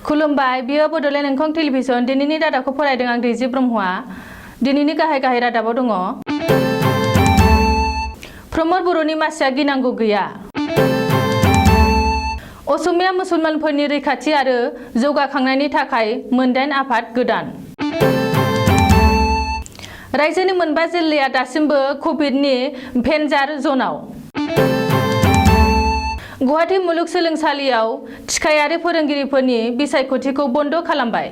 खुलुमबाय बियो बड'लेण्ड एंखं टेलिभिजन दिनैनि रादाबखौ फरायदों आं दैजि ब्रह्मआ दिनैनि गाहाय रादाबाव दङ प्रमद बर'नि मासिया गिनांगौ गैया असमिया मुसलमानफोरनि रैखाथि आरो जौगाखांनायनि थाखाय मोनदाइन आफाद गोदान रायजोनि मोनबा जिल्लाया दासिमबो कभिडनि भेन्जार जनाव गुवाहाटी मुलुगसोलोंसालियाव थिखायारि फोरोंगिरिफोरनि बिसायख'थिखौ बन्द खालामबाय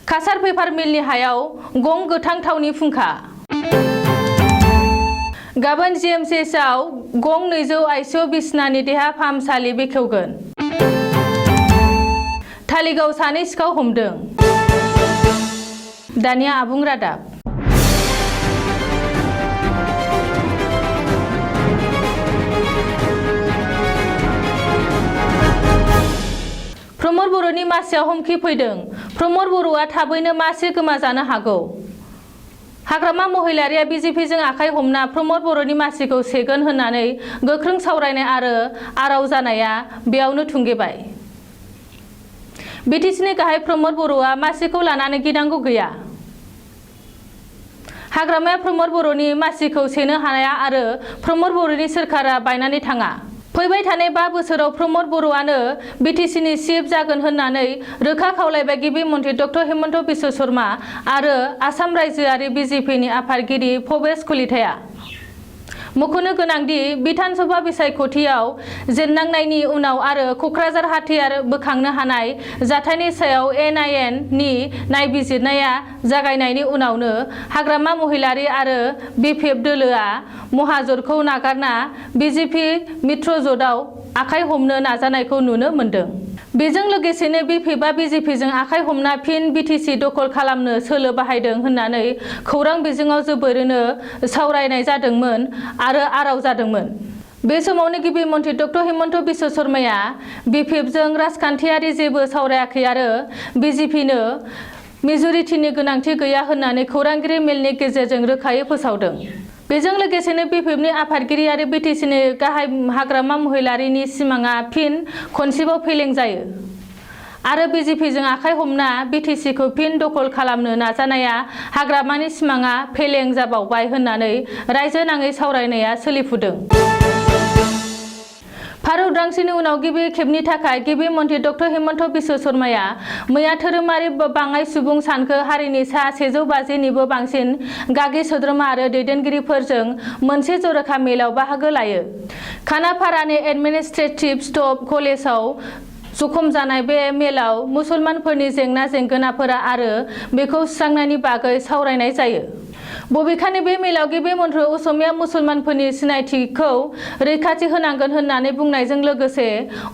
कासार पेपार मिलनि हायाव गं गोथां थावनि फुंखा गाबोन जीएमसीएचआव गं 200 आइसिइउ बिसनानि देहा फाहामसालि बेखेवगोन थालिगाव सानै सिखाव हमदों दानिया आबुं रादाब प्रमद बर'नि मासियाव हुमखि फैदों प्रमद बर'आ थाबैनो मासि गोमाजानो हागौ हाग्रामा महिलारिया बिजेपिजों आखाइ हमना प्रमद बर'नि मासिखौ सेगोन होननानै गोख्रों सावरायनाय आरो आराव जानाया बेयावनो थुंगेबाय बिटिसिनि गाहाय प्रमद बर'आ मासिखौ लानानै गिनांगौ गैया हाग्रामाया प्रमद बर'नि मासिखौ सेनो हाया आरो प्रमद बर'नि सोरखारा बायनानै थाङा फैबाय थानाय 5 बोसोराव प्रमद बर'आनो बिटिसिनि चिफ जागोन होननानै रोखा खावलायबाय गिबि मन्थ्रि डक्टर हेमन्त बिश्व शर्मा आरो आसाम रायजोआरि बिजेपिनि आफादगिरि भबेश कलिताया मख'नो गोनांदि बिधानसभा बिसायख'थियाव जेननांनायनि उनाव आरो क'क्राझार हाथियार बोखांनो हानाय जाथायनि सायाव NIN नि नायबिजिरनाया जागायनायनि उनावनो हाग्रामा महिलारि आरो BPF दोलोआ महाजरखौ नागारना बिजेपि मित्रजोटआव आखाइ हमनो नाजानायखौ नुनो मोन्दों बेजों लोगोसेनो BPFआ बिजेपिजों आखाइ हमना फिन बिटिसि दखल खालामनो सोलो बाहायदों होननानै खौरां बिजोङाव जोबोरैनो सावरायनाय जादोंमोन आरो आराव जादोंमोन बे समावनो गिबि मन्थ्रि डक्टर हेमन्त बिश्व शर्माया BPFजों राजखान्थियारि जेबो सावरायाखै आरो बिजेपिनो मेजरिटिनि गोनांथि गैया होननानै खौरांगिरि मेलनि गेजेरजों रोखायै फोसावदों बेजों लोगोसेनो BPFनि आफादगिरि आरो बिटिसिनि गाहाय हाग्रामा महिलारिनि सिमाङा फिन खनसेबाव फेलें जायो आरो बिजेपिजों आखाइ हमना बिटिसिखौ फिन दखल खालामनो नाजानाया हाग्रामानि सिमाङा फेलें जाबावबाय होननानै रायजो नाङै सावरायनाया सोलिफुदों भारत उदांस्रिनि उनाव गिबि खेबनि थाखाय गिबि मन्थ्रि डक्टर हेमन्त बिश्व शर्माया मैया धोरोमारि बाङाइ सुबुं सानखो हारिनि सा 150 निबो बांसिन गागि सोद्रोमा आरो दैदेनगिरिफोरजों मोनसे जर'खा मेलाव बाहागो लायो खानापारानि एडमिनिस्ट्रेटिभ स्टाफ कलेजाव जखम जानाय बे मेलाव मुसलमानफोरनि जेंना जेंगोनाफोरा आरो बेखौ सुस्रांनायनि बागै सावरायनाय जायो बबेखानि बे मेलाव गिबि मन्थ्रि असमिया मुसलमानफोरनि सिनायथिखौ रैखाथि होनांगोन होननानै बुंनायजों लोगोसे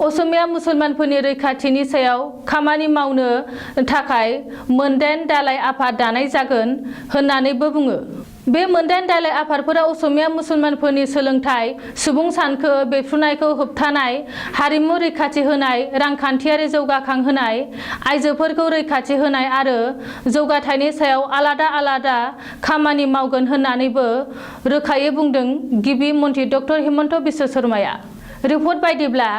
असमिया मुसलमानफोरनि रैखाथिनि सायाव खामानि मावनो थाखाय मोनदाइन दालाय आफाद दानाय जागोन होननानैबो बुङो बे मोनदाइन दालाय आफादफोरा असमिया मुसलमानफोरनि सोलोंथाइ सुबुं सानखो बेफ्रुनायखौ होबथानाय हारिमु रैखाथि होनाय रांखान्थियारि जौगाखांहोनाय आइजोफोरखौ रैखाथि होनाय आरो जौगाथायनि सायाव आलादा खामानि मावगोन होननानैबो रोखायै बुंदों गिबि मन्थ्रि डक्टर हेमन्त बिश्व शर्माया रिपर्ट बायदिब्ला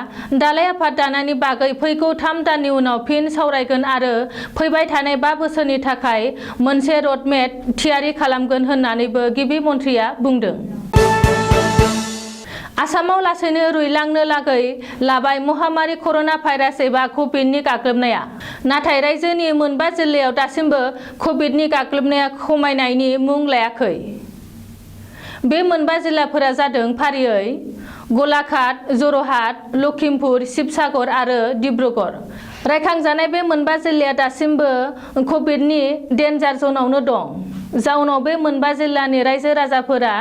दालाय आफाद दानायनि बागै फैगौ 3 दाननि उनाव फिन सावरायगोन आरो फैबाय थानाय 5 बोसोरनि थाखाय मोनसे रडमेप थियारि खालामगोन होननानैबो गिबि मन्थ्रिया बुंदों आसामाव लासैनो रुइलांनो लागै लाबाय महामारी कर'ना भाइरास एबा कभिडनि गाग्लोबनाया नाथाय रायजोनि मोनबा जिल्लायाव दासिमबो कभिडनि गाग्लोबनाया खमायनायनि मुं लायाखै बे मोनबा जिल्लाफोरा जादों फारियै गलाघाट जरहाट लखिमपुर शिबसागर आरो डिब्रुगड़ रायखांजानाय बे मोनबा जिल्लाया दासिमबो कभिडनि डेन्जार जनावनो दं जाउनाव बे मोनबा जिल्लानि रायजो राजाफोरा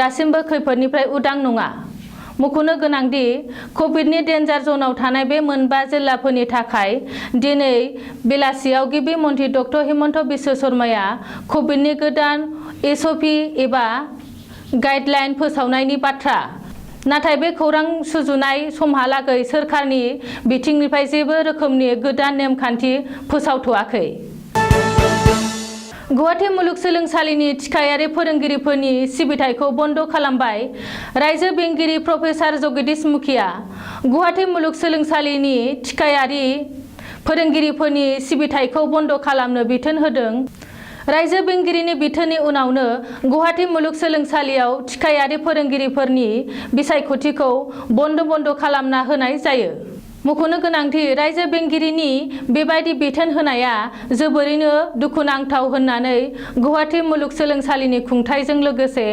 दासिमबो खैफोदनिफ्राय उदां नङा मख'नो गोनांदि कभिडनि डेन्जार जनाव थानाय बे मोनबा जिल्लाफोरनि थाखाय दिनै बेलासियाव गिबि मन्थ्रि डक्टर हेमन्त बिश्व शर्माया कभिडनि गोदान SOP एबा गाइडलाइन फोसावनायनि बाथ्रा नाथाय बे खौरां सुजुनाय समहालागै सोरखारनि बिथिंनिफ्राय जेबो रोखोमनि गोदान नेमखान्थि फोसावथ'वाखै गुवाहाटी मुलुगसोलोंसालिनि थिखायारि फोरोंगिरिफोरनि सिबिथायखौ बन्द खालामबाय रायजो बेंगिरि प्रफेसार जगदीश मुखिया। गुवाहाटी मुलुगसोलोंसालिनि थिखायारि फोरोंगिरिफोरनि सिबिथायखौ बन्द खालामनो बिथोन होदों। रायजो बेंगिरिनि बिथोननि उनावनो गुवाहाटी मुलुगसोलोंसालियाव थिखायारि फोरोंगिरिफोरनि बिसायख'थिखौ बन्द खालामना होनाय जायो। मख'नो गोनांदि रायजो बेंगिरिनि बेबायदि बिथोन होनाया जोबोरैनो दुखुनांथाव होननानै गुवाहाटी मुलुगसोलोंसालिनि खुंथायजों लोगोसे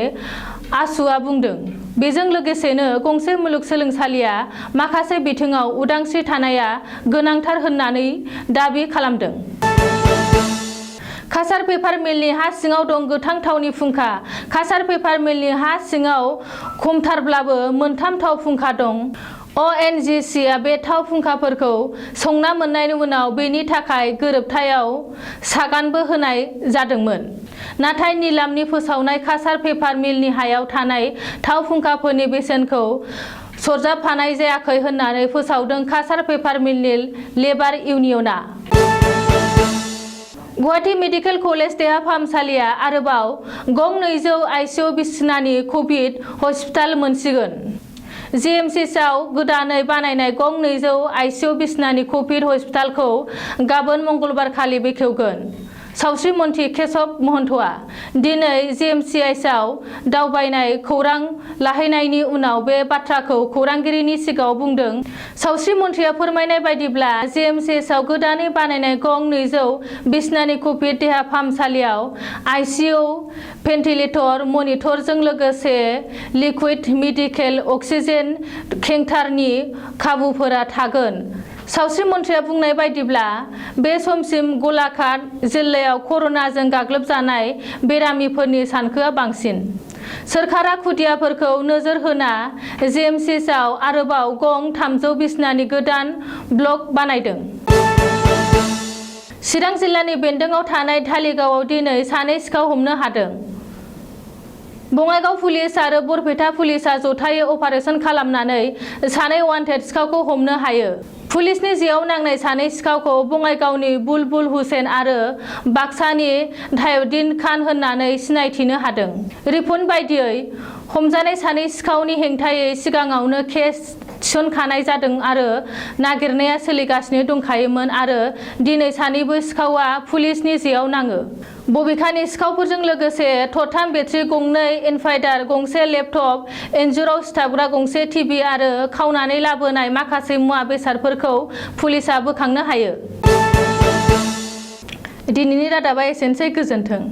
आसुआ बुंदों। बेजों लोगोसेनो गंसे मुलुगसोलोंसालिया माखासे बिथिङाव उदांस्रि थानाया गोनांथार होननानै दाबि खालामदों। कासार पेपार मिलनि हा सिङाव दं गोथां थावनि फुंखा। कासार पेपार मिलनि हा सिङाव खमथारब्लाबो मोनथाम थाव फुंखा दं। ONGCआ बे थाव फुंखाफोरखौ संना मोननायनि उनाव बेनि थाखाय गोरोबथायाव सागानबो होनाय जादोंमोन। नाथाय निलामनि फोसावनाय कासार पेपार मिलनि हायाव थानाय थाव फुंखाफोरनि बेसेनखौ सरजाबफानाय जायाखै होननानै फोसावदों कासार पेपार मिलनि लेबार इउनियना। गुवाहाटी मेडिकेल कलेज देहा फाहामसालिया आरोबाव गं 200 ICU बिसनानि कभिड हस्पिटाल मोनसिगोन। GMCआव गोदानै बानायनाय गं 200 ICU बिसनानि कभिड हस्पिटालखौ गाबोन मंगलबार खालि बेखेवगोन। सावस्रि मन्थ्रि केशव महन्तआ दिनै GMCआव दावबायनाय खौरां लाहैनायनि उनाव बे बाथ्राखौ खौरांगिरिनि सिगाङाव बुंदों। सावस्रि मन्थ्रिया फोरमायनाय बायदिब्ला GMCआव गोदानै बानायनाय गं 200 बिसनानि कभिड देहा फाहामसालियाव ICU भेन्टिलेटर मनिटरजों लोगोसे लिकुइड मेडिकेल अक्सिजेन टेंकारनि खाबुफोरा थागोन। सावस्रि मन्थ्रिया बुंनाय बायदिब्ला बे समसिम गलाघाट जिल्लायाव कर'नाजों गाग्लोबजानाय बेरामिफोरनि सानखोआ बांसिन। सोरखारा खुदियाफोरखौ नोजोर होना GMCआव आरोबाव गं 300 बिसनानि गोदान ब्लक बानायदों। चिरां जिल्लानि बेन्दोंआव थानाय धालिगावआव दिनै सानै सिखाव हमनो हादों। बङाइगाव पुलिस आरो बरपेटा पुलिसआ जथायै अपारेसन खालामनानै सानै वान्टेड सिखावखौ हमनो हायो। पुलिसनि जेआव नांनाय सानै सिखावखौ बङाइगावनि बुलबुल हुसेन आरो बाक्सानि धायुद्दिन खान होननानै सिनायथिनो हादों। रिपर्ट बायदियै हमजानाय सानै सिखावनि हेंथायै सिगाङावनो केस थिसनखानाय जादों आरो नागिरनाया सोलिगासिनो दंखायोमोन आरो दिनै सानैबो सिखावआ पुलिसनि जेआव नाङो। बबेखानि सिखावफोरजों लोगोसे थरथाम बेटारि गंनै इनभार्टार गंसे लेपटप इन्जुराव सिथाबग्रा गंसे टिभि आरो खावनानै लाबोनाय माखासे मुवा बेसादफोरखौ पुलिसआ बोखांनो हायो। दिनैनि रादाबा एसेनोसै, गोजोन्थों।